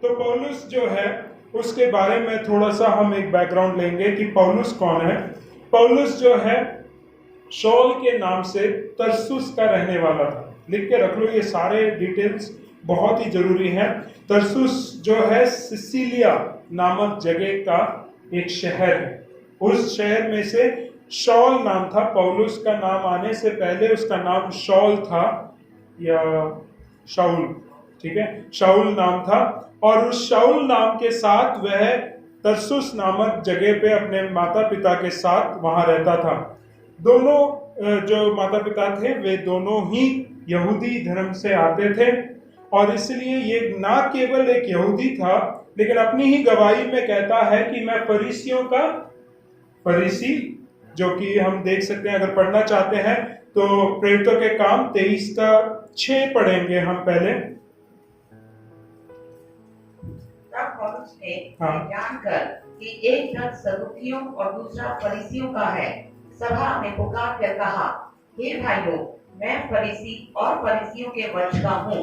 तो पौलुस जो है उसके बारे में थोड़ा सा हम एक बैकग्राउंड लेंगे कि पौलुस कौन है। पौलुस जो है शौल के नाम से तरसुस का रहने वाला था। लिख के रख लो, ये सारे डिटेल्स बहुत ही जरूरी है। तरसुस जो है सिसिलिया नामक जगह का एक शहर है। उस शहर में से शौल नाम था। पौलुस का नाम आने से पहले उसका नाम शौल था या शाऊल, ठीक है, शाऊल नाम था। और उस शाऊल नाम के साथ वह तरसुस नामक जगह पे अपने माता पिता के साथ वहां रहता था। दोनों जो माता पिता थे वे दोनों ही यहूदी धर्म से आते थे और इसलिए ये ना केवल एक यहूदी था लेकिन अपनी ही गवाही में कहता है कि मैं फरीसियों का फरीसी, जो कि हम देख सकते हैं अगर पढ़ना चाहते हैं तो प्रेरितों के काम 23 का 6 पढ़ेंगे हम पहले। तब पौलुस ने हाँ। जानकर कि एक दल सदूकियों और दूसरा फरीसियों का है, सभा में पुकार कर कहा, हे भाइयों, मैं फरीसी और फरीसियों के वंश का हूँ।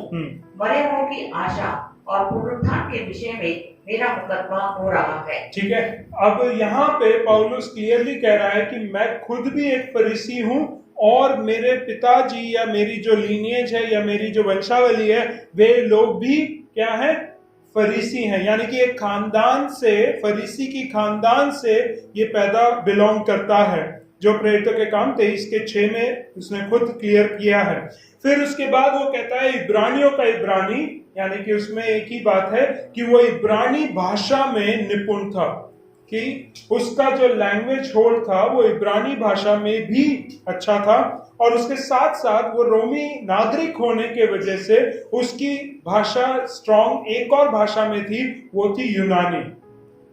मरे हुओं की आशा और पुनरुत्थान के विषय में मेरा मुकदमा हो रहा है। ठीक है, अब यहाँ पे पौलुस क्लियरली कह रहा है कि मैं खुद भी एक फरीसी हूँ और मेरे पिताजी या मेरी जो लीनियज है या मेरी जो वंशावली है वे लोग भी क्या है, फरीसी हैं। यानी कि एक खानदान से, फरीसी की खानदान से ये पैदा बिलोंग करता है, जो प्रेरितों के काम 23 के 6 में उसने खुद क्लियर किया है। फिर उसके बाद वो कहता है इब्रानियों का इब्रानी, यानी कि उसमें एक ही बात है कि वो इब्रानी भाषा में निपुण था, कि उसका जो लैंग्वेज होल्ड था वो इब्रानी भाषा में भी अच्छा था और उसके साथ साथ वो रोमी नागरिक होने के वजह से उसकी भाषा स्ट्रॉन्ग एक और भाषा में थी, वो थी यूनानी।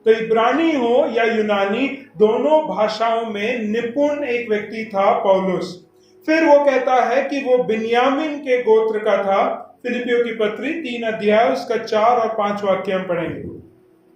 तो इब्रानी हो या यूनानी, दोनों भाषाओं में निपुण एक व्यक्ति था पौलुस। फिर वो कहता है कि वो बिन्यामीन के गोत्र का था। फिलिपियों की पत्री 3 अध्याय उसका 4 और 5 वाक्य हम पढ़ेंगे।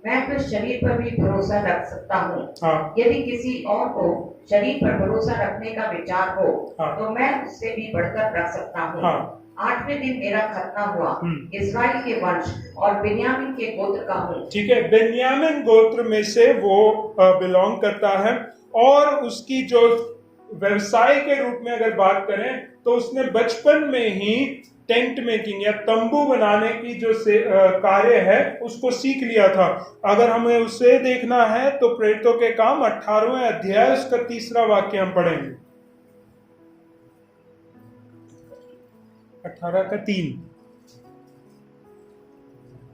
मैं तो शरीर पर भी भरोसा रख सकता हूँ। हाँ। यदि किसी और को शरीर पर भरोसा रखने का विचार हो, हाँ। तो मैं उससे भी बढ़कर रख सकता हूँ। हाँ। 8वें दिन मेरा खतना हुआ, इस्राएल के वंश और बिन्यामीन के गोत्र का हूँ। ठीक है, बिन्यामीन गोत्र में से वो बिलोंग करता है और उसकी जो व्यवसाय के रूप में अगर बात करें तो उसने बचपन में ही टेंट मेकिंग या तंबू बनाने की जो कार्य है उसको सीख लिया था। अगर हमें उसे देखना है तो प्रेरितों के काम 18वें अध्याय उसका 3रा वाक्य हम पढ़ेंगे। 18 का 3।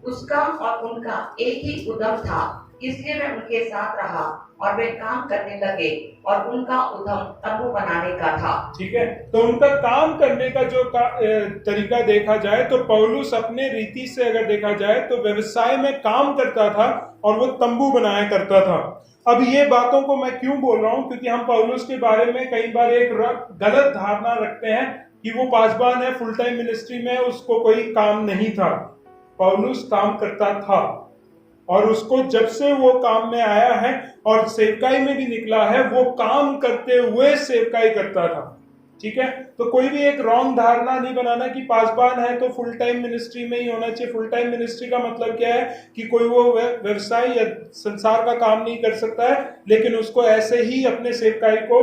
उसका और उनका एक ही उद्यम था, इसलिए मैं उनके साथ रहा और वे काम करने लगे और उनका उद्यम तंबू बनाने का था। ठीक है, तो उनका काम करने का जो तरीका देखा जाए तो पौलुस अपने रीति से अगर देखा जाए तो व्यवसाय में काम करता था और वो तंबू बनाया करता था। अब ये बातों को मैं क्यों बोल रहा हूँ, क्योंकि हम पौलुस के बारे में कई बार एक गलत धारणा रखते हैं कि वो पासबान है, फुल टाइम मिनिस्ट्री में उसको कोई काम नहीं था। पौलुस काम करता था और उसको जब से वो काम में आया है और सेवकाई में भी निकला है, वो काम करते हुए सेवकाई करता था। ठीक है, तो कोई भी एक रॉन्ग धारणा नहीं बनाना कि पासबान है तो फुल टाइम मिनिस्ट्री में ही होना चाहिए। फुल टाइम मिनिस्ट्री का मतलब क्या है कि कोई वो व्यवसाय या संसार का काम नहीं कर सकता है लेकिन उसको ऐसे ही अपने सेवकाई को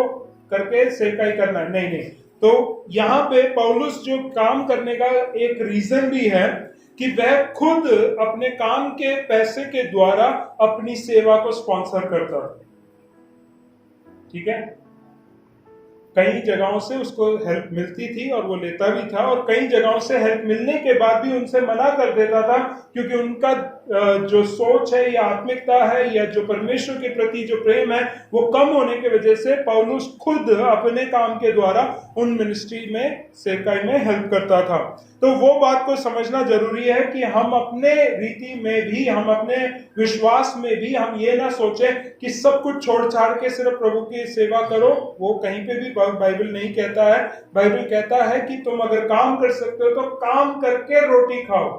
करके सेवकाई करना है, नहीं। तो यहाँ पे पौलुस जो काम करने का एक रीजन भी है कि वह खुद अपने काम के पैसे के द्वारा अपनी सेवा को स्पॉन्सर करता है। ठीक है, कई जगहों से उसको हेल्प मिलती थी और वो लेता भी था और कई जगहों से हेल्प मिलने के बाद भी उनसे मना कर देता था, क्योंकि उनका जो सोच है या आत्मिकता है या जो परमेश्वर के प्रति जो प्रेम है वो कम होने की वजह से पौलुस खुद अपने काम के द्वारा उन मिनिस्ट्री में, सेवकाई में हेल्प करता था। तो वो बात को समझना जरूरी है कि हम अपने रीति में भी, हम अपने विश्वास में भी हम ये ना सोचें कि सब कुछ छोड़ छाड़ के सिर्फ प्रभु की सेवा करो। वो कहीं पे भी बाइबल नहीं कहता है। बाइबल कहता है कि तुम अगर काम कर सकते हो तो काम करके रोटी खाओ।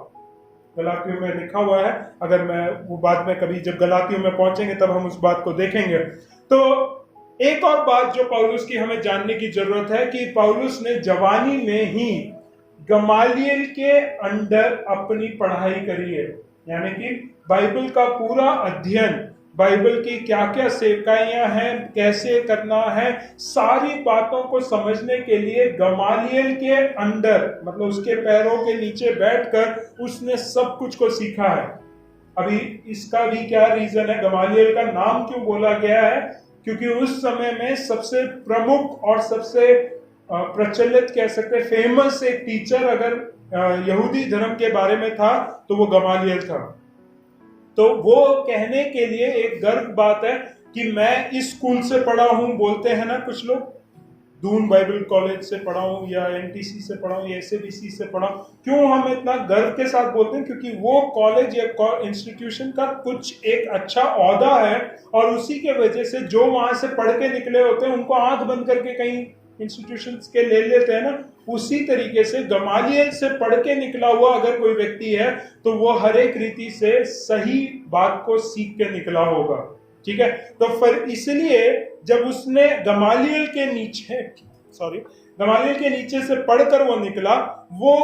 गलातियों में लिखा हुआ है, अगर मैं वो बाद में कभी जब गलातियों में पहुंचेंगे तब हम उस बात को देखेंगे। तो एक और बात जो पौलुस की हमें जानने की जरूरत है कि पौलुस ने जवानी में ही गमालियल के अंडर अपनी पढ़ाई करी है। यानी कि बाइबल का पूरा अध्ययन, बाइबल की क्या क्या सेवकाइयां हैं, कैसे करना है, सारी बातों को समझने के लिए गमालियल के अंडर, मतलब उसके पैरों के नीचे बैठकर उसने सब कुछ को सीखा है। अभी इसका भी क्या रीजन है, गमालियल का नाम क्यों बोला गया है? क्योंकि उस समय में सबसे प्रमुख और सबसे प्रचलित कह सकते फेमस एक टीचर अगर यहूदी धर्म के बारे में था तो वो गमालियल था। तो वो कहने के लिए एक गर्व बात है कि मैं इस स्कूल से पढ़ा हूं, बोलते हैं ना कुछ लोग, दून बाइबल कॉलेज से पढ़ा हूं या एनटीसी से पढ़ा हूं या एसएबीसी से पढ़ा हूं। क्यों हम इतना गर्व के साथ बोलते हैं? क्योंकि वो कॉलेज या इंस्टीट्यूशन का कुछ एक अच्छा औहदा है और उसी के वजह से जो वहां से पढ़ के निकले होते हैं उनको आंख बंद करके कहीं इंस्टीट्यूशंस के ले लेते हैं ना। उसी तरीके से गमालियल से पढ़ के निकला हुआ अगर कोई व्यक्ति है तो वो हर एक रीति से सही बात को सीख के निकला होगा। ठीक है, तो फिर इसलिए जब उसने गमालियल के नीचे से पढ़कर वो निकला, वो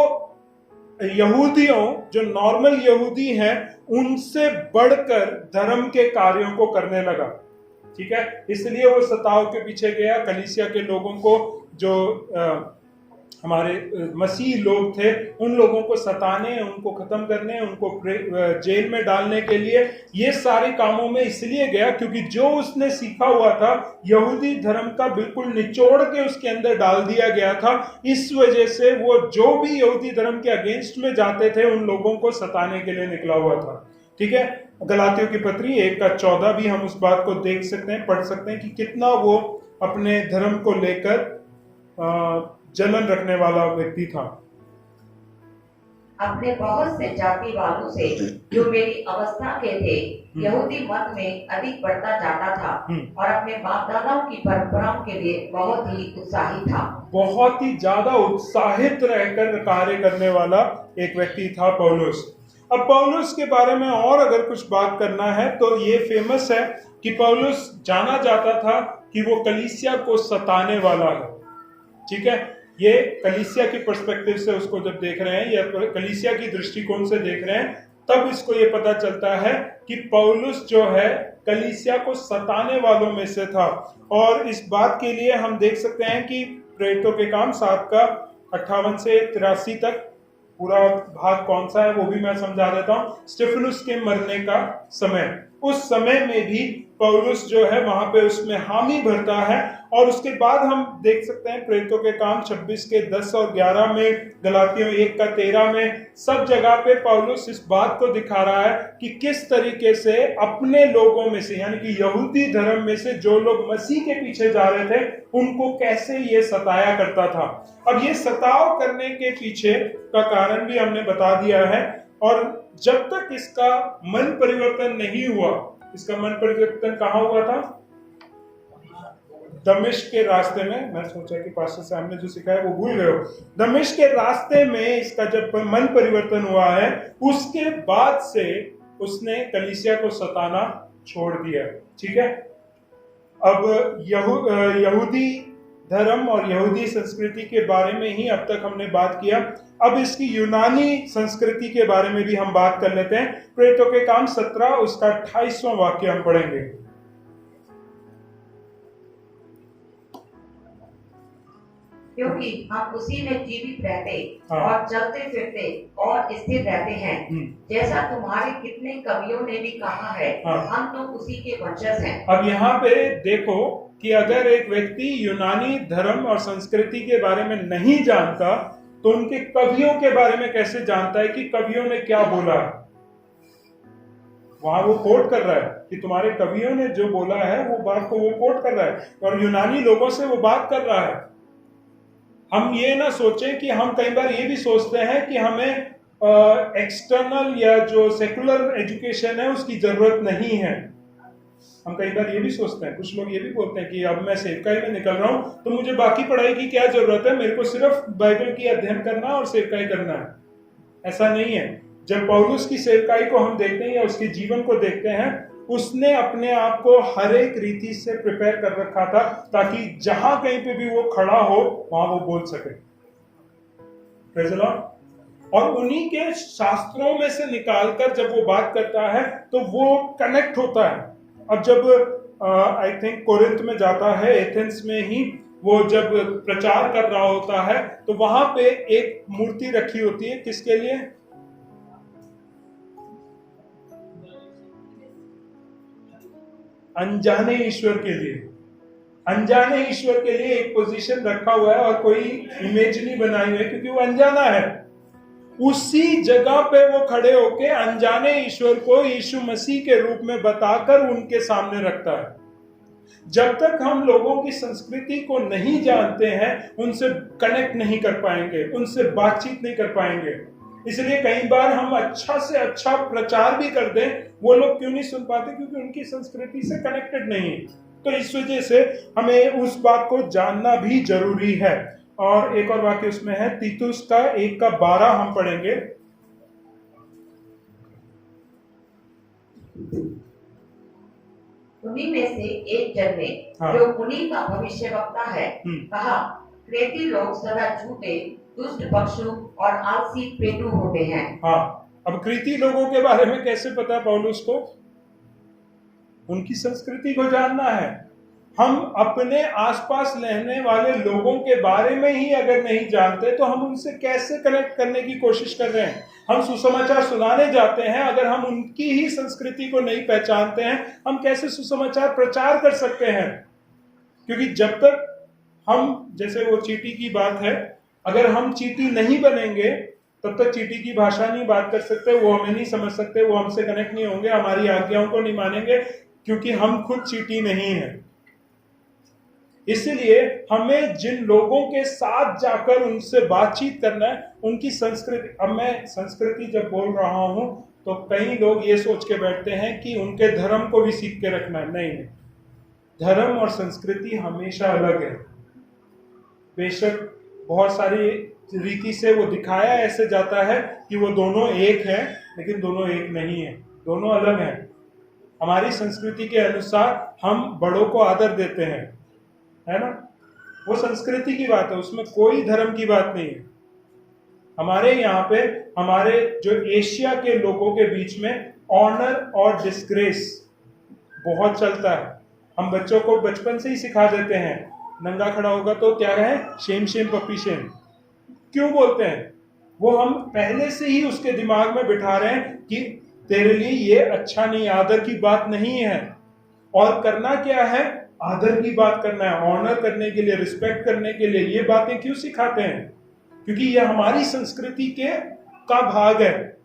यहूदियों जो नॉर्मल यहूदी हैं उनसे बढ़कर धर्म के कार्यों को करने लगा। ठीक है, इसलिए वो सताव के पीछे गया। कलीसिया के लोगों को, जो हमारे मसीह लोग थे, उन लोगों को सताने, उनको खत्म करने, उनको जेल में डालने के लिए ये सारे कामों में इसलिए गया क्योंकि जो उसने सीखा हुआ था यहूदी धर्म का बिल्कुल निचोड़ के उसके अंदर डाल दिया गया था। इस वजह से वो जो भी यहूदी धर्म के अगेंस्ट में जाते थे उन लोगों को सताने के लिए निकला हुआ था। ठीक है, गलातियों की पत्री 1:14 भी हम उस बात को देख सकते हैं, पढ़ सकते हैं कि कितना वो अपने धर्म को लेकर जलन रखने वाला व्यक्ति था। अपने बहुत से जाति वालों से जो मेरी अवस्था के थे यहूदी मत में अधिक बढ़ता जाता था और अपने बाप दादाओं की परंपराओं के लिए बहुत ही उत्साही था। बहुत ही ज्यादा उत्साहित रहकर कार्य करने वाला एक व्यक्ति था पौलुस। अब पौलुस के बारे में और अगर कुछ बात करना है तो ये फेमस है कि पौलुस जाना जाता था कि वो कलीसिया को सताने वाला है। ठीक है, ये कलीसिया की पर्सपेक्टिव से उसको जब देख रहे हैं या कलीसिया की दृष्टिकोण से देख रहे हैं तब इसको ये पता चलता है कि पौलुस जो है कलीसिया को सताने वालों में से था। और इस बात के लिए हम देख सकते हैं कि प्रेरितों के काम 7:58 से 83 तक पूरा भाग कौन सा है वो भी मैं समझा देता हूं। स्टेफनुस के मरने का समय, उस समय में भी पौलुस जो है वहां पे उसमें हामी भरता है। और उसके बाद हम देख सकते हैं प्रेरितों के काम 26:10 और 11 में, गलातियों 1:13 में, सब जगह पे पौलुस इस बात को दिखा रहा है कि किस तरीके से अपने लोगों में से यानी कि यहूदी धर्म में से जो लोग मसीह के पीछे जा रहे थे उनको कैसे ये सताया करता था। अब ये सताव करने के पीछे का कारण भी हमने बता दिया है। और जब तक इसका मन परिवर्तन नहीं हुआ, इसका मन परिवर्तन कहाँ हुआ था? दमिश्क के रास्ते में। मैं सोचा कि पास्टर साहब ने जो सिखाया वो भूल गए हो। दमिश्क के रास्ते में इसका जब मन परिवर्तन हुआ है उसके बाद से उसने कलीसिया को सताना छोड़ दिया। ठीक है, अब यहूदी धर्म और यहूदी संस्कृति के बारे में ही अब तक हमने बात किया। अब इसकी यूनानी संस्कृति के बारे में भी हम बात कर लेते हैं। प्रेरितों के काम 17 उसका 28वां वाक्य हम पढ़ेंगे। क्योंकि हम उसी में जीवित रहते और चलते फिरते और स्थिर रहते हैं, जैसा तुम्हारे कितने कवियों ने भी कहा है, हम तो उसी के वंशज हैं। अब यहाँ पे देखो कि अगर एक व्यक्ति यूनानी धर्म और संस्कृति के बारे में नहीं जानता तो उनके कवियों के बारे में कैसे जानता है कि कवियों ने क्या बोला है? वहां वो कोट कर रहा है कि तुम्हारे कवियों ने जो बोला है वो बात को वो कोट कर रहा है और यूनानी लोगों से वो बात कर रहा है। हम ये ना सोचें कि हम कई बार ये भी सोचते हैं कि हमें एक्सटर्नल या जो सेकुलर एजुकेशन है उसकी जरूरत नहीं है। हम कई बार ये भी सोचते हैं, कुछ लोग ये भी बोलते हैं कि अब मैं सेवकाई में निकल रहा हूं तो मुझे बाकी पढ़ाई की क्या जरूरत है, मेरे को सिर्फ बाइबल की अध्ययन करना और सेवकाई करना है। ऐसा नहीं है। जब पौलुस की सेवकाई को हम देखते हैं या उसके जीवन को देखते हैं, उसने अपने आप को हर एक रीति से प्रिपेयर कर रखा था ताकि जहां कहीं पे भी वो खड़ा हो वहां वो बोल सके। Praise the Lord. और उन्हीं के शास्त्रों में से निकालकर जब वो बात करता है तो वो कनेक्ट होता है। अब जब आई थिंक कोरिंथ में जाता है, एथेंस में ही वो जब प्रचार कर रहा होता है तो वहां पे एक मूर्ति रखी होती है, किसके लिए? अनजाने ईश्वर के लिए। अनजाने ईश्वर के लिए एक पोजीशन रखा हुआ है और कोई इमेज नहीं बनाई हुई है क्योंकि वो अनजाना है। उसी जगह पे वो खड़े होके अनजाने ईश्वर को यीशु मसीह के रूप में बताकर उनके सामने रखता है। जब तक हम लोगों की संस्कृति को नहीं जानते हैं, उनसे कनेक्ट नहीं कर पाएंगे, उनसे बातचीत नहीं कर पाएंगे। इसलिए कई बार हम अच्छा से अच्छा प्रचार भी कर दें, वो लोग क्यों नहीं सुन पाते? क्योंकि उनकी संस्कृति से कनेक्टेड नहीं है। तो इस वजह से हमें उस बात को जानना भी जरूरी है। और एक और वाक्य उसमें है, तीतुस का 1:12 हम पढ़ेंगे। उन्हीं में से एक जन ने, जो उन्हीं का भविष्यवक्ता है, कहा, क्रेती लोग सदा झूठे, दुष्ट पशु और आलसी पेटू होते हैं। हाँ, अब क्रेती लोगों के बारे में कैसे पता पौलुस को? उनकी संस्कृति को जानना है। हम अपने आसपास रहने वाले लोगों के बारे में ही अगर नहीं जानते तो हम उनसे कैसे कनेक्ट करने की कोशिश कर रहे हैं? हम सुसमाचार सुनाने जाते हैं, अगर हम उनकी ही संस्कृति को नहीं पहचानते हैं, हम कैसे सुसमाचार प्रचार कर सकते हैं? क्योंकि जब तक हम, जैसे वो चींटी की बात है, अगर हम चींटी नहीं बनेंगे तब तक चींटी की भाषा नहीं बात कर सकते, वो हमें नहीं समझ सकते, वो हमसे कनेक्ट नहीं होंगे, हमारी आज्ञाओं को नहीं मानेंगे, क्योंकि हम खुद चींटी नहीं है। इसलिए हमें जिन लोगों के साथ जाकर उनसे बातचीत करना है, उनकी संस्कृति। अब मैं संस्कृति जब बोल रहा हूं तो कई लोग ये सोच के बैठते हैं कि उनके धर्म को भी सीख के रखना है। नहीं, धर्म और संस्कृति हमेशा अलग है। बेशक बहुत सारी रीति से वो दिखाया ऐसे जाता है कि वो दोनों एक हैं, लेकिन दोनों एक नहीं है, दोनों अलग हैं। हमारी संस्कृति के अनुसार हम बड़ों को आदर देते हैं, है ना? वो संस्कृति की बात है, उसमें कोई धर्म की बात नहीं है। हमारे यहाँ पे, हमारे जो एशिया के लोगों के बीच में ऑनर और डिस्ग्रेस बहुत चलता है। हम बच्चों को बचपन से ही सिखा देते हैं, नंगा खड़ा होगा तो क्या कहें? Shem shame puppy shame. क्यों बोलते हैं? वो हम पहले से ही उसके दिमाग में बिठा रहे हैं कि तेरे लिए ये अच्छा नहीं, आदर की बात नहीं है। और करना क्या है? आदर की बात करना है, ऑनर करने के लिए, रिस्पेक्ट करने के लिए। ये बातें क्यों सिखाते हैं? क्योंकि ये हमारी संस्कृति का भाग है।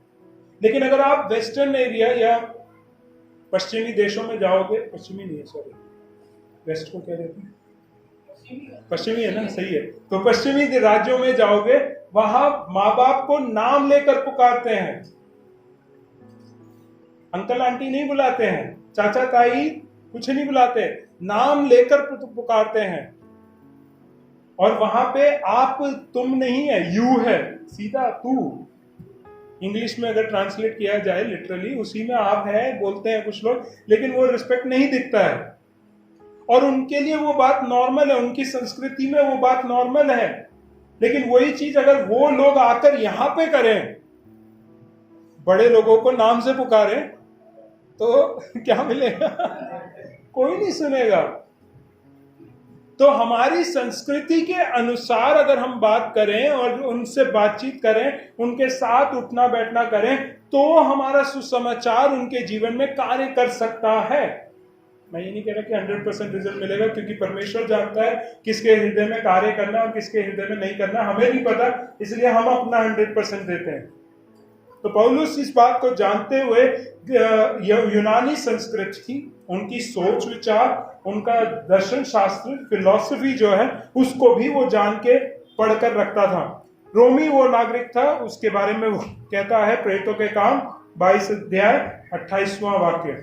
लेकिन अगर आप वेस्टर्न एरिया या पश्चिमी देशों में जाओगे, पश्चिमी नहीं है, सॉरी, वेस्ट को क्या कहते हैं? पश्चिमी है ना, सही है। तो पश्चिमी राज्यों में जाओगे, वहां माँ बाप को नाम लेकर पुकारते हैं, अंकल आंटी नहीं बुलाते हैं, चाचा ताई कुछ नहीं बुलाते, नाम लेकर पुकारते हैं। और वहां पे आप तुम नहीं है, यू है, सीधा तू। इंग्लिश में अगर ट्रांसलेट किया जाए लिटरली, उसी में आप है बोलते हैं कुछ लोग, लेकिन वो रिस्पेक्ट नहीं दिखता है। और उनके लिए वो बात नॉर्मल है, उनकी संस्कृति में वो बात नॉर्मल है। लेकिन वही चीज अगर वो लोग आकर यहां पे करें, बड़े लोगों को नाम से पुकारें, तो क्या मिलेगा? कोई नहीं सुनेगा। तो हमारी संस्कृति के अनुसार अगर हम बात करें और उनसे बातचीत करें, उनके साथ उठना बैठना करें, तो हमारा सुसमाचार उनके जीवन में कार्य कर सकता है। मैं ये नहीं कह रहा कि 100% रिजल्ट मिलेगा, क्योंकि परमेश्वर जानता है किसके हृदय में कार्य करना और किसके हृदय में नहीं करना, हमें नहीं पता, इसलिए हम अपना 100% देते हैं। तो पौलुस इस बात को जानते हुए यूनानी संस्कृति, उनकी सोच विचार, उनका दर्शन शास्त्र, फिलॉसफी जो है, उसको भी वो जान के पढ़कर रखता था। रोमी वो नागरिक था, उसके बारे में वो कहता है प्रेरितों के काम 22 अध्याय 28वां वाक्य।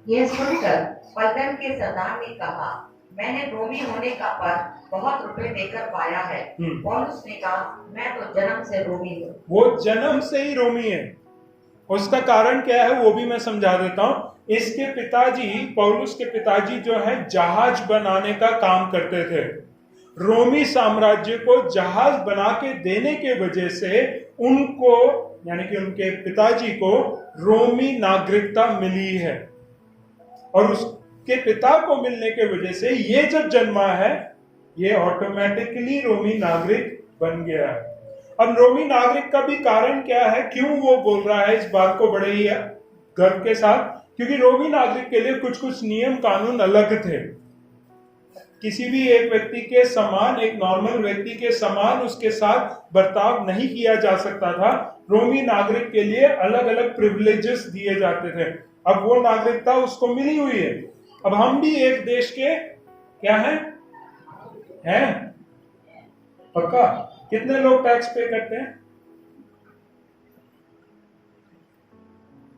यह सुनकर पलटन के सरदार ने कहा, मैंने रोमी होने का पद बहुत रुपए देकर पाया है। पौलुस ने कहा, मैं तो जन्म से रोमी हूँ। वो जन्म से ही रोमी है। उसका कारण क्या है वो भी मैं समझा देता हूँ। इसके पिताजी, पौलुस के पिताजी जो है, जहाज बनाने का काम करते थे। रोमी साम्राज्य को जहाज बना के देने के वजह से उनको, यानी कि उनके पिताजी को, रोमी नागरिकता मिली है। और उसके पिता को मिलने के वजह से ये जब जन्मा है, ये ऑटोमेटिकली रोमी नागरिक बन गया है। अब रोमी नागरिक का भी कारण क्या है, क्यों वो बोल रहा है इस बात को बड़े ही गर्व के साथ? क्योंकि रोमी नागरिक के लिए कुछ कुछ नियम कानून अलग थे। किसी भी एक व्यक्ति के समान, एक नॉर्मल व्यक्ति के समान उसके साथ बर्ताव नहीं किया जा सकता था। रोमी नागरिक के लिए अलग अलग प्रिविलेजेस दिए जाते थे। अब वो नागरिकता उसको मिली हुई है। अब हम भी एक देश के क्या हैं? पक्का? कितने लोग टैक्स पे करते हैं?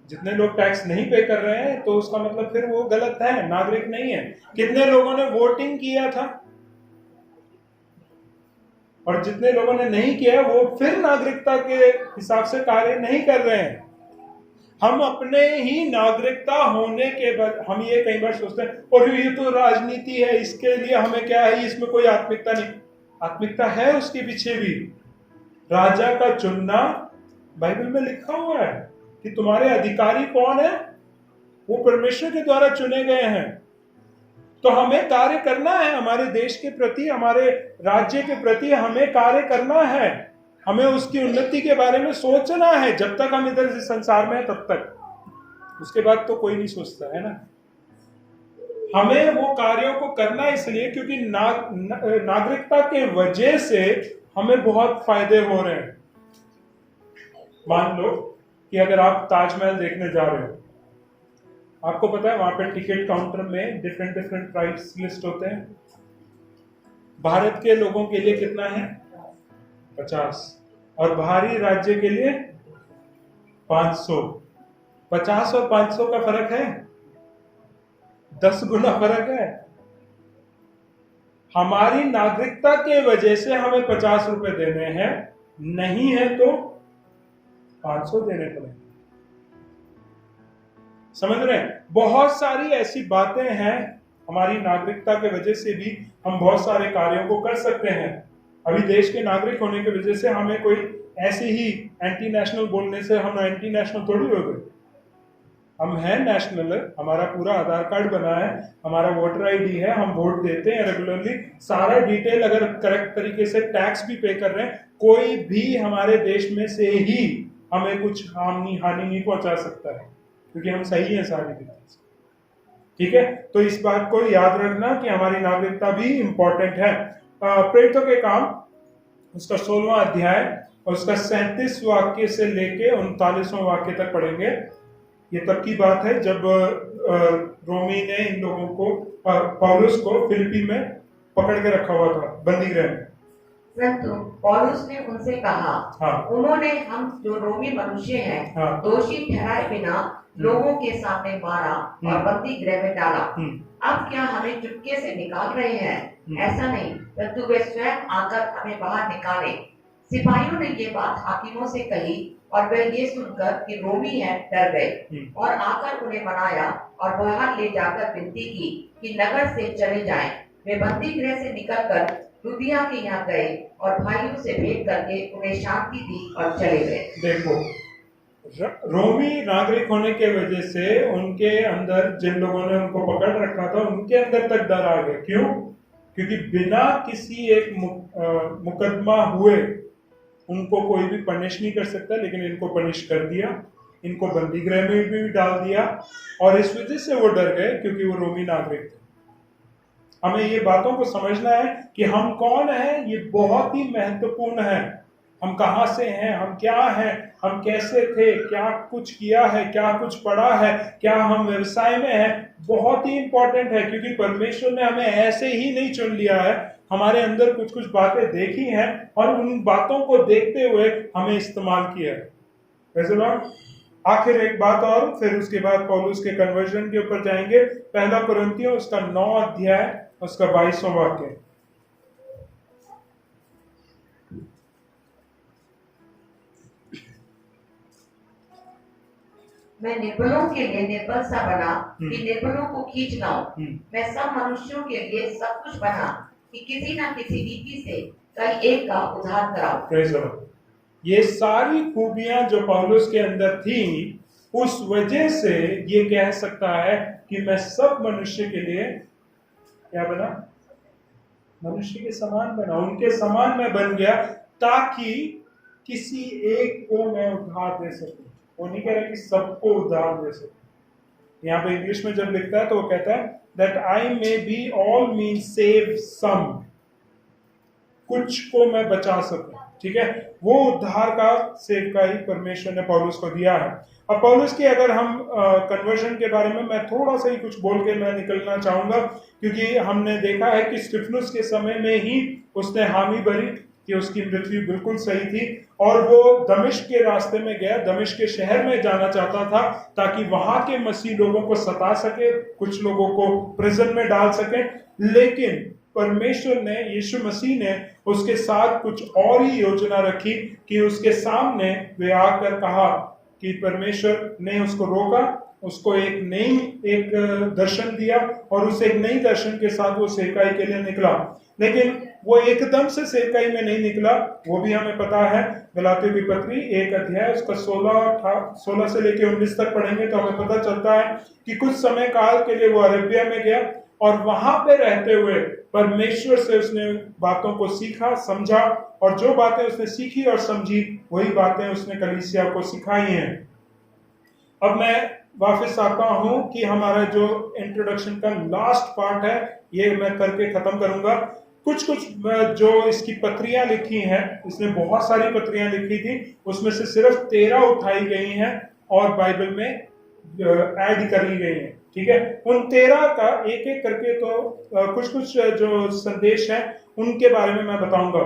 जितने लोग टैक्स नहीं पे कर रहे हैं तो उसका मतलब फिर वो गलत है, नागरिक नहीं है। कितने लोगों ने वोटिंग किया था? और जितने लोगों ने नहीं किया वो फिर नागरिकता के हिसाब से कार्य नहीं कर रहे हैं। हम अपने ही नागरिकता होने के बाद हम ये कई बार सोचते हैं, और ये तो राजनीति है, इसके लिए हमें क्या है, इसमें कोई आत्मिकता नहीं। आत्मिकता है उसके पीछे भी। राजा का चुनना बाइबल में लिखा हुआ है कि तुम्हारे अधिकारी कौन है, वो परमेश्वर के द्वारा चुने गए हैं। तो हमें कार्य करना है, हमारे देश के प्रति, हमारे राज्य के प्रति हमें कार्य करना है। हमें उसकी उन्नति के बारे में सोचना है। जब तक हम इधर इस संसार में हैं तब तक, उसके बाद तो कोई नहीं सोचता है ना। हमें वो कार्यों को करना इसलिए क्योंकि नागरिकता के वजह से हमें बहुत फायदे हो रहे हैं। मान लो कि अगर आप ताजमहल देखने जा रहे हो, आपको पता है वहां पे टिकट काउंटर में डिफरेंट डिफरेंट प्राइस लिस्ट होते हैं। भारत के लोगों के लिए कितना है? 50, और बाहरी राज्य के लिए 500। 50 और 500 का फर्क है, 10 गुना फर्क है। हमारी नागरिकता के वजह से हमें 50 रुपए देने हैं, नहीं है तो 500 देने पड़ेंगे। समझ रहे हैं? बहुत सारी ऐसी बातें हैं, हमारी नागरिकता के वजह से भी हम बहुत सारे कार्यों को कर सकते हैं। अभी देश के नागरिक होने की वजह से हमें कोई ऐसे ही एंटी नेशनल बोलने से हम एंटी नेशनल थोड़ी हो गए। हम हैं नेशनल, हमारा पूरा आधार कार्ड बना है, हमारा वोटर आईडी है, हम वोट देते हैं रेगुलरली, सारा डिटेल, अगर करेक्ट तरीके से टैक्स भी पे कर रहे हैं, कोई भी हमारे देश में से ही हमें कुछ हानि नहीं पहुंचा सकता है, क्योंकि हम सही हैं सारी तरीके से। ठीक है, तो इस बात को याद रखना कि हमारी नागरिकता भी इंपॉर्टेंट है। प्रेरितों के काम उसका 16वां अध्याय और उसका 37 वाक्य से लेके 39वां वाक्य तक पढ़ेंगे। ये तब की बात है जब रोमी ने इन लोगों को, पौलुस को फिलिपी में पकड़ के रखा हुआ था बंदी गृह में। परंतु पौलुस ने उनसे कहा, हाँ। उन्होंने हम जो रोमी मनुष्य हैं, हाँ। दोषी ठहराए बिना लोगों के सामने मारा और बंदी गृह में डाला। अब क्या हमें चुपके से निकाल रहे हैं? ऐसा नहीं, परंतु वे स्वयं आकर हमें बाहर निकाले। सिपाहियों ने ये बात हाकिमों से कही और वे ये सुनकर कि रोमी है डर गए और आकर उन्हें मनाया और बाहर ले जाकर विनती की कि नगर से चले जाएं। वे बंदी गृह से निकलकर लुदिया के यहाँ गए और भाइयों से भेंट करके उन्हें शांति दी और चले गए। देखो, रोमी नागरिक होने के वजह से उनके अंदर, जिन लोगों ने उनको पकड़ रखा था, उनके अंदर तक डर आ गया। क्यों? क्योंकि बिना किसी एक मुकदमा हुए उनको कोई भी पनिश नहीं कर सकता, लेकिन इनको पनिश कर दिया, इनको बंदी गृह में भी डाल दिया, और इस वजह से वो डर गए क्योंकि वो रोमी नागरिक थे। हमें ये बातों को समझना है कि हम कौन हैं, ये बहुत ही महत्वपूर्ण है। हम कहाँ से हैं, हम क्या हैं, हम कैसे थे, क्या कुछ किया है, क्या कुछ पढ़ा है, क्या हम व्यवसाय में हैं, बहुत ही इंपॉर्टेंट है। क्योंकि परमेश्वर ने हमें ऐसे ही नहीं चुन लिया है, हमारे अंदर कुछ कुछ बातें देखी हैं और उन बातों को देखते हुए हमें इस्तेमाल किया है। आखिर एक बात और, फिर उसके बाद पौलुस के कन्वर्जन के ऊपर जाएंगे। पहला कुरिन्थियों उसका 9 अध्याय उसका 22वां वाक्य। मैं निर्बलों के लिए निर्बल सा बना कि निर्बलों को खींच लाऊं। मैं सब मनुष्यों के लिए सब कुछ बना कि किसी न किसी रीति से कई एक का उद्धार कराओ। Praise the Lord. ये सारी खूबियां जो पौलुस के अंदर थी, उस वजह से ये कह सकता है कि मैं सब मनुष्य के लिए क्या बना, मनुष्य के समान बना, उनके समान मैं बन गया, ताकि किसी एक को मैं उद्धार दे सकूं। वो नहीं कह रहा कि सबको उद्धार दे सकूं। यहाँ पे इंग्लिश में जब लिखता है तो वो कहता है that I may be all means save some, कुछ को मैं बचा सकूं। ठीक है, वो उद्धार का सेवकाई परमेश्वर ने पौलुस को दिया है। अब पौलुस की अगर हम कन्वर्जन के बारे में मैं थोड़ा सा ही कुछ बोल के मैं निकलना चाहूंगा, क्योंकि हमने देखा है कि स्टिफनुस के समय में ही उसने हामी भरी कि उसकी मृत्यु बिल्कुल सही थी, और वो दमिश्क के रास्ते में गया, दमिश्क के शहर में जाना चाहता था ताकि वहां के मसीह लोगों को सता सके, कुछ लोगों को प्रिजन में डाल सके। लेकिन परमेश्वर ने, यीशु मसीह ने उसके साथ कुछ और ही योजना रखी कि उसके सामने वे आकर कहा कि परमेश्वर ने उसको रोका, उसको एक दर्शन दिया, और उस एक नई दर्शन के साथ वो सेवकाई के लिए निकला। लेकिन वो एकदम से सेवकाई में नहीं निकला, वो भी हमें पता है। गलातियों की पत्री 1 अध्याय उसका 16 से लेकर 19 तक पढ़ेंगे तो हमें पता चलता है कि कुछ समय काल के लिए वो अरेबिया में गया, और वहां पे रहते हुए परमेश्वर से उसने बातों को सीखा, समझा, और जो बातें उसने सीखी और समझी वही बातें उसने कलीसिया को सिखाई हैं। अब मैं वापस आता हूं कि हमारा जो इंट्रोडक्शन का लास्ट पार्ट है, ये मैं करके खत्म करूंगा। कुछ जो इसकी पत्रियां लिखी हैं, इसने बहुत सारी पत्रियां लिखी थी, उसमें से सिर्फ 13 उठाई गई हैं और बाइबल में ऐड कर ली गई हैं। ठीक है, उन 13 का एक एक करके तो कुछ जो संदेश है उनके बारे में मैं बताऊंगा।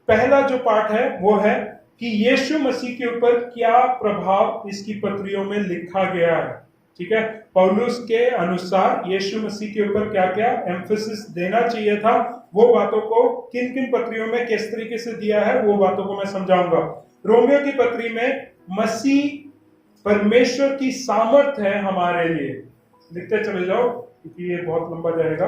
पहला जो पार्ट है वो है कि यीशु मसीह के ऊपर क्या प्रभाव इसकी पत्रियों में लिखा गया है। ठीक है, पौलुस के अनुसार यीशु मसीह के ऊपर क्या क्या एम्फेसिस देना चाहिए था, वो बातों को किन किन पत्रियों में किस तरीके से दिया है, वो बातों को मैं समझाऊंगा। रोमियो की पत्री में मसीह परमेश्वर की सामर्थ्य है हमारे लिए, लिखते चले जाओ क्योंकि ये बहुत लंबा जाएगा।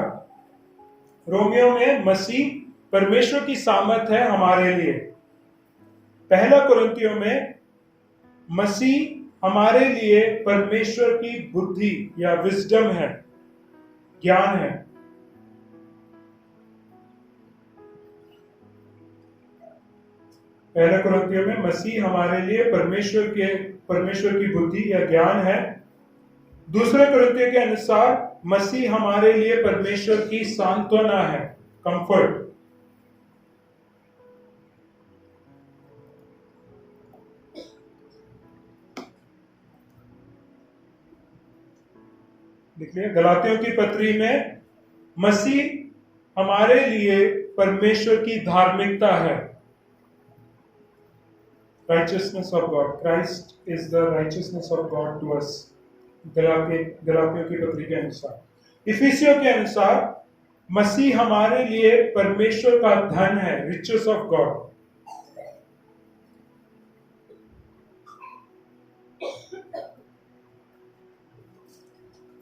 रोमियो में मसीह परमेश्वर की सामर्थ्य है हमारे लिए। पहला कुरिन्थियों में मसीह हमारे लिए परमेश्वर की बुद्धि या विजडम है, ज्ञान है। पहला कुरिन्थियों में मसीह हमारे लिए परमेश्वर की बुद्धि या ज्ञान है। दूसरे कुरिन्थियों के अनुसार मसीह हमारे लिए परमेश्वर की सांत्वना है, कंफर्ट। देखिए, गलातियों की पत्री में मसीह हमारे लिए परमेश्वर की धार्मिकता है, righteousness of God. Christ is the righteousness of God to us. गलातियों की पत्री के अनुसार। इफिसियों के अनुसार मसीह हमारे लिए परमेश्वर का धन है, riches of God.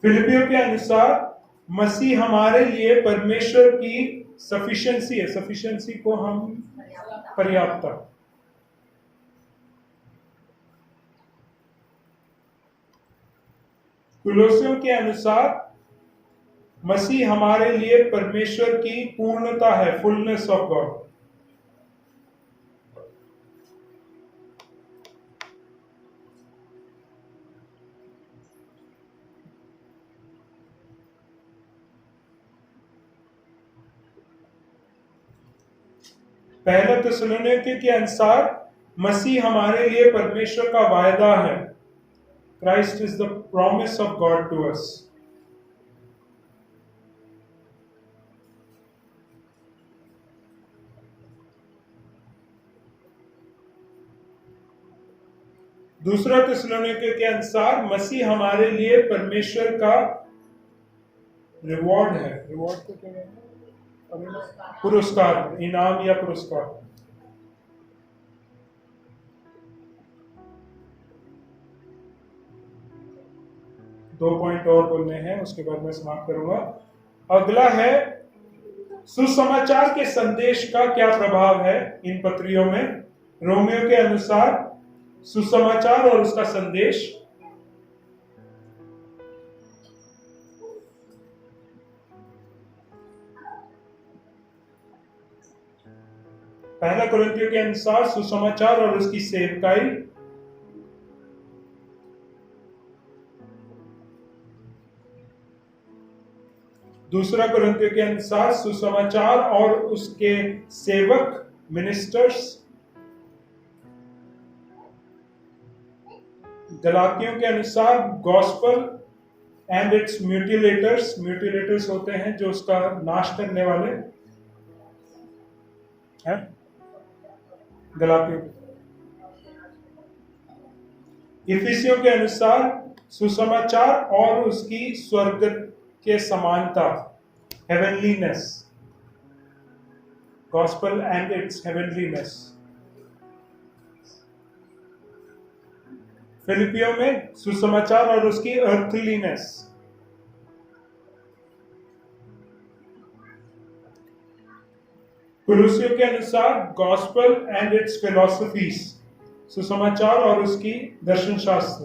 फिलिपियों के अनुसार मसीह हमारे लिए परमेश्वर की सफिशिएंसी है, सफिशिएंसी को हम पर्याप्तता। कुलोसियों के अनुसार मसीह हमारे लिए परमेश्वर की पूर्णता है, फुलनेस ऑफ गॉड। पहला थिस्सलुनीके के अनुसार मसीह हमारे लिए परमेश्वर का वायदा है, Christ is the promise of God to us. दूसरा थिस्सलुनीके के अनुसार मसीह हमारे लिए परमेश्वर का रिवॉर्ड है। रिवॉर्ड को क्या कहते हैं? पुरस्कार, इनाम या पुरस्कार। दो पॉइंट और बोलने हैं, उसके बाद मैं समाप्त करूंगा। अगला है सुसमाचार के संदेश का क्या प्रभाव है इन पत्रियों में? रोमियो के अनुसार सुसमाचार और उसका संदेश, पहला कुरिन्थियों के अनुसार सुसमाचार और उसकी सेवकाई, दूसरा कुरिन्थियों के अनुसार सुसमाचार और उसके सेवक मिनिस्टर्स, गलातियों के अनुसार गॉस्पेल एंड इट्स म्यूटिलेटर्स, म्यूटिलेटर्स होते हैं जो उसका नाश करने वाले हैं, गलातियों। इफिसियों के अनुसार सुसमाचार और उसकी स्वर्ग के समानता, heavenliness, gospel and its heavenliness. फिलिपियों में सुसमाचार और उसकी अर्थलीनेस। कुलुसियों के अनुसार गॉस्पेल एंड इट्स फिलॉसफीज, सुसमाचार और उसकी दर्शन शास्त्र।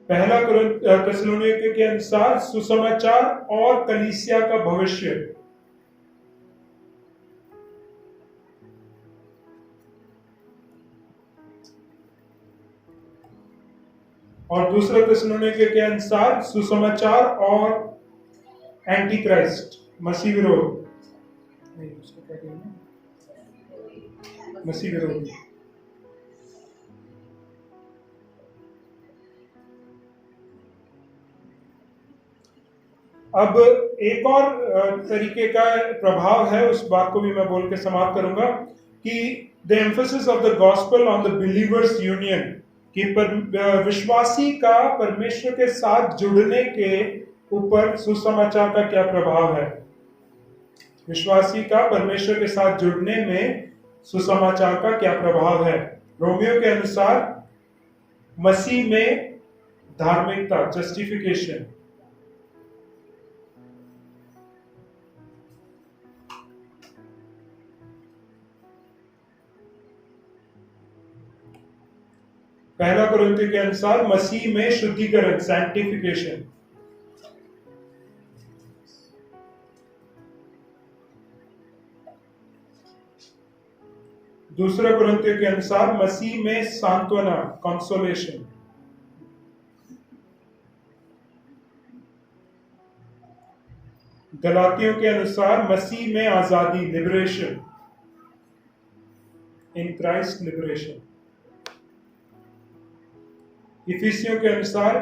पहला थिस्सलुनीके के अनुसार सुसमाचार और कलीसिया का भविष्य। और दूसरा थिस्सलुनीके के अनुसार सुसमाचार और एंटी क्राइस्ट, मसीह विरोध, उसको क्या कहेंगे, मसीह विरोधी। अब एक और तरीके का प्रभाव है, उस बात को भी मैं बोल के समाप्त करूंगा कि the emphasis of the gospel on the believers union, कि विश्वासी का परमेश्वर के साथ जुड़ने के ऊपर सुसमाचार का क्या प्रभाव है। विश्वासी का परमेश्वर के साथ जुड़ने में सुसमाचार का क्या प्रभाव है। रोमियो के अनुसार मसीह में धार्मिकता, जस्टिफिकेशन। पहला कुरिन्थियों के अनुसार मसीह में शुद्धिकरण, सैंक्टिफिकेशन। दूसरा कुरिन्थियों के अनुसार मसीह में सांत्वना, कंसोलेशन। गलातियों के अनुसार मसीह में आजादी, लिबरेशन, इन क्राइस्ट लिबरेशन। इफिसियों के अनुसार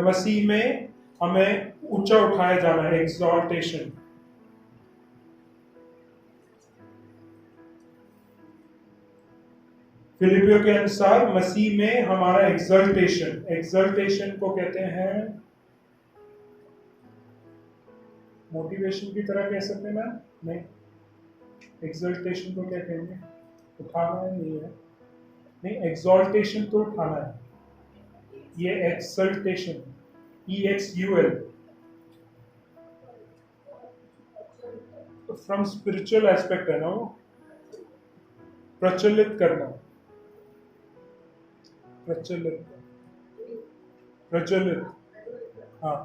मसीह में हमें ऊंचा उठाया जाना है, एक्सॉल्टेशन। फिलिपियों के अनुसार मसीह में हमारा एक्सल्टेशन, एक्सल्टेशन को कहते हैं मोटिवेशन की तरह कह सकते हैं ना, नहीं, एक्सल्टेशन को क्या कहेंगे, उठाना है, नहीं है, नहीं, एक्सॉल्टेशन तो उठाना है, ये exaltation, EXUL, from spiritual aspect है ना वो, प्रचलित करना, प्रचलित, प्रज्वलित, हाँ,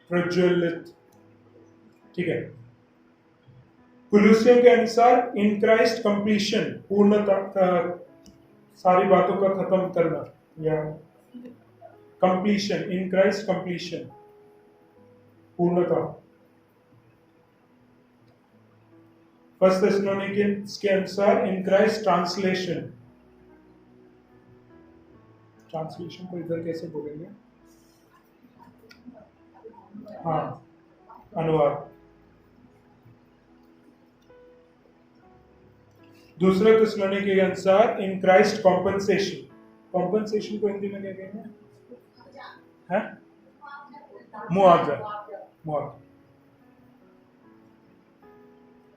प्रज्वलित, ठीक है। कुलुसियों के अनुसार इन क्राइस्ट कंप्लीशन, पूर्णता, सारी बातों का खत्म करना, या कंप्लीशन, इन क्राइस्ट कंप्लीशन, पूर्णता। फर्स्ट थिस्सलुनीकियंस के अनुसार इन क्राइस्ट ट्रांसलेशन, ट्रांसलेशन को इधर कैसे बोलेंगे, हाँ, अनुवाद। दूसरे थिस्सलुनीके के अनुसार इन क्राइस्ट कॉम्पनसेशन, कॉम्पनसेशन को हिंदी में क्या कहेंगे, है मुआवजा, मुआवजा,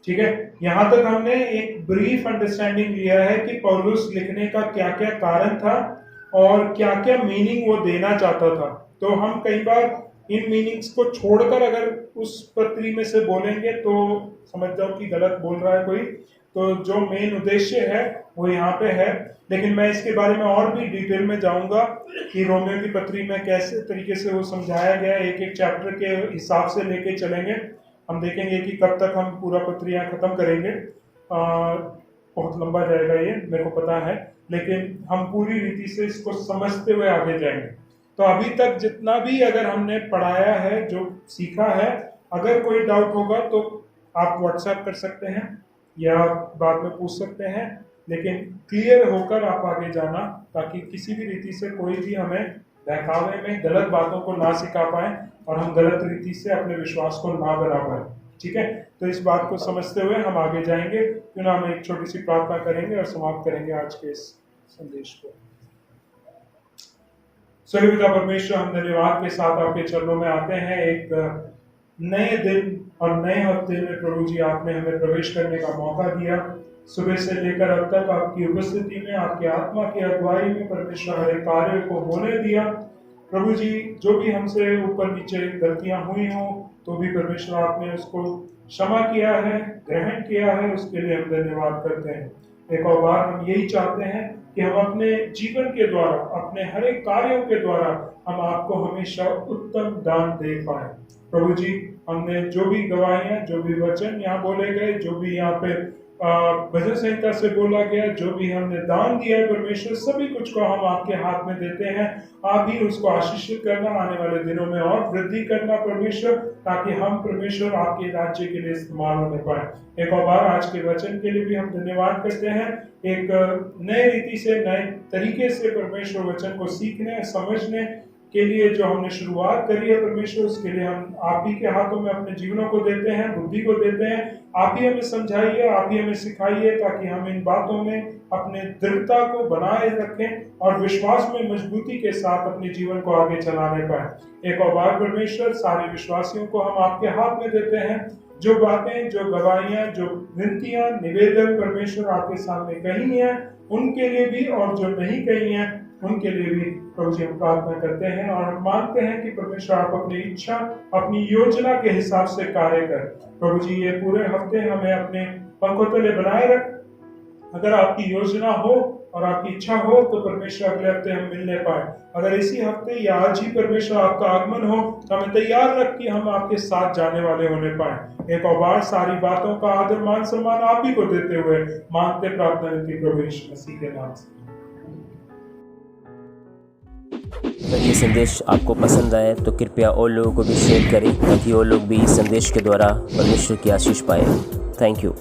ठीक है। यहां तक हमने एक ब्रीफ अंडरस्टैंडिंग लिया है कि पौलुस लिखने का क्या क्या कारण था और क्या क्या मीनिंग वो देना चाहता था। तो हम कई बार इन मीनिंग्स को छोड़कर अगर उस पत्री में से बोलेंगे तो समझ जाओ कि गलत बोल रहा है कोई। तो जो मेन उद्देश्य है वो यहाँ पे है, लेकिन मैं इसके बारे में और भी डिटेल में जाऊंगा कि रोमियो की पत्री में कैसे तरीके से वो समझाया गया, एक एक चैप्टर के हिसाब से लेके चलेंगे। हम देखेंगे कि कब तक हम पूरा पत्री यहाँ खत्म करेंगे। बहुत लंबा जाएगा ये, मेरे को पता है, लेकिन हम पूरी रीति से इसको समझते हुए आगे जाएंगे। तो अभी तक जितना भी अगर हमने पढ़ाया है, जो सीखा है, अगर कोई डाउट होगा तो आप व्हाट्सएप कर सकते हैं या बाद में पूछ सकते हैं, लेकिन क्लियर होकर आप आगे जाना, ताकि किसी भी रीति से कोई भी हमें बहकावे में गलत बातों को ना सिखा पाए और हम गलत रीति से अपने विश्वास को ना बना पाए। ठीक है, तो इस बात को समझते हुए हम आगे जाएंगे। क्यों ना हम एक छोटी सी प्रार्थना करेंगे और समाप्त करेंगे आज के इस संदेश को। स्वर्गीय पिता परमेश्वर, हम धन्यवाद के साथ आपके चरणों में आते हैं। एक नए दिन और नए हफ्ते में प्रभु जी आपने हमें प्रवेश करने का मौका दिया। सुबह से लेकर अब तक आपकी उपस्थिति में, आपकी आत्मा की अगुवाई में परमेश्वर हर एक कार्य को होने दिया। प्रभु जी, जो भी हमसे ऊपर नीचे गलतियां हुई हों तो भी परमेश्वर आपने उसको क्षमा किया है, ग्रहण किया है, उसके लिए हम धन्यवाद करते हैं। एक और बार हम यही चाहते हैं कि हम अपने जीवन के द्वारा, अपने हर एक कार्यों के द्वारा हम आपको हमेशा उत्तम दान दे पाए। प्रभु जी, हमने जो भी गवाहियां, जो भी वचन यहाँ बोले गए, जो भी यहाँ पे भजन संहिता से बोला गया, जो भी हमने दान दिया है परमेश्वर, सभी कुछ को हम आपके हाथ में देते हैं। आप ही उसको आशीषित करना, आने वाले दिनों में और वृद्धि करना परमेश्वर, ताकि हम परमेश्वर आपके राज्य के लिए इस्तेमाल होने पाए। एक और बार आज के वचन के लिए भी हम धन्यवाद करते हैं। एक नए रीति से, नए तरीके से परमेश्वर वचन को सीखने, समझने के लिए जो हमने शुरुआत करी है परमेश्वर, उसके लिए हम आप ही के हाथों में अपने जीवनों को देते हैं, बुद्धि को देते हैं। आप ही हमें समझाइए, आप ही हमें सिखाइए, ताकि हम इन बातों में अपने दृढ़ता को बनाए रखें और विश्वास में मजबूती के साथ अपने जीवन को आगे चलाने पाए। एक और बार परमेश्वर, सारे विश्वासियों को हम आपके हाथ में देते हैं। जो बातें, जो गवाहियां, जो विनतियां, निवेदन परमेश्वर आपके सामने कही हैं, उनके लिए भी, और जो नहीं कही हैं उनके लिए भी प्रभु जी हम प्रार्थना करते हैं और हम मानते हैं कि परमेश्वर आप अपनी इच्छा, अपनी योजना के हिसाब से कार्य कर। प्रभु जी, ये पूरे हफ्ते हमें अपने पंखों तले बनाए रख। अगर आपकी योजना हो और आपकी इच्छा हो तो परमेश्वर अगले हफ्ते हम मिलने पाए। अगर इसी हफ्ते या आज ही परमेश्वर आपका आगमन हो तो हमें तैयार रख कि हम आपके साथ जाने वाले होने पाए। एक और बार सारी बातों का आदर, मान, सम्मान आप ही को देते हुए मांगते प्रार्थना करती प्रभु यीशु मसीह के नाम से। अगर ये संदेश आपको पसंद आए तो कृपया और लोगों को भी शेयर करें, ताकि और लोग भी इस संदेश के द्वारा परमेश्वर की आशीष पाए। Thank you.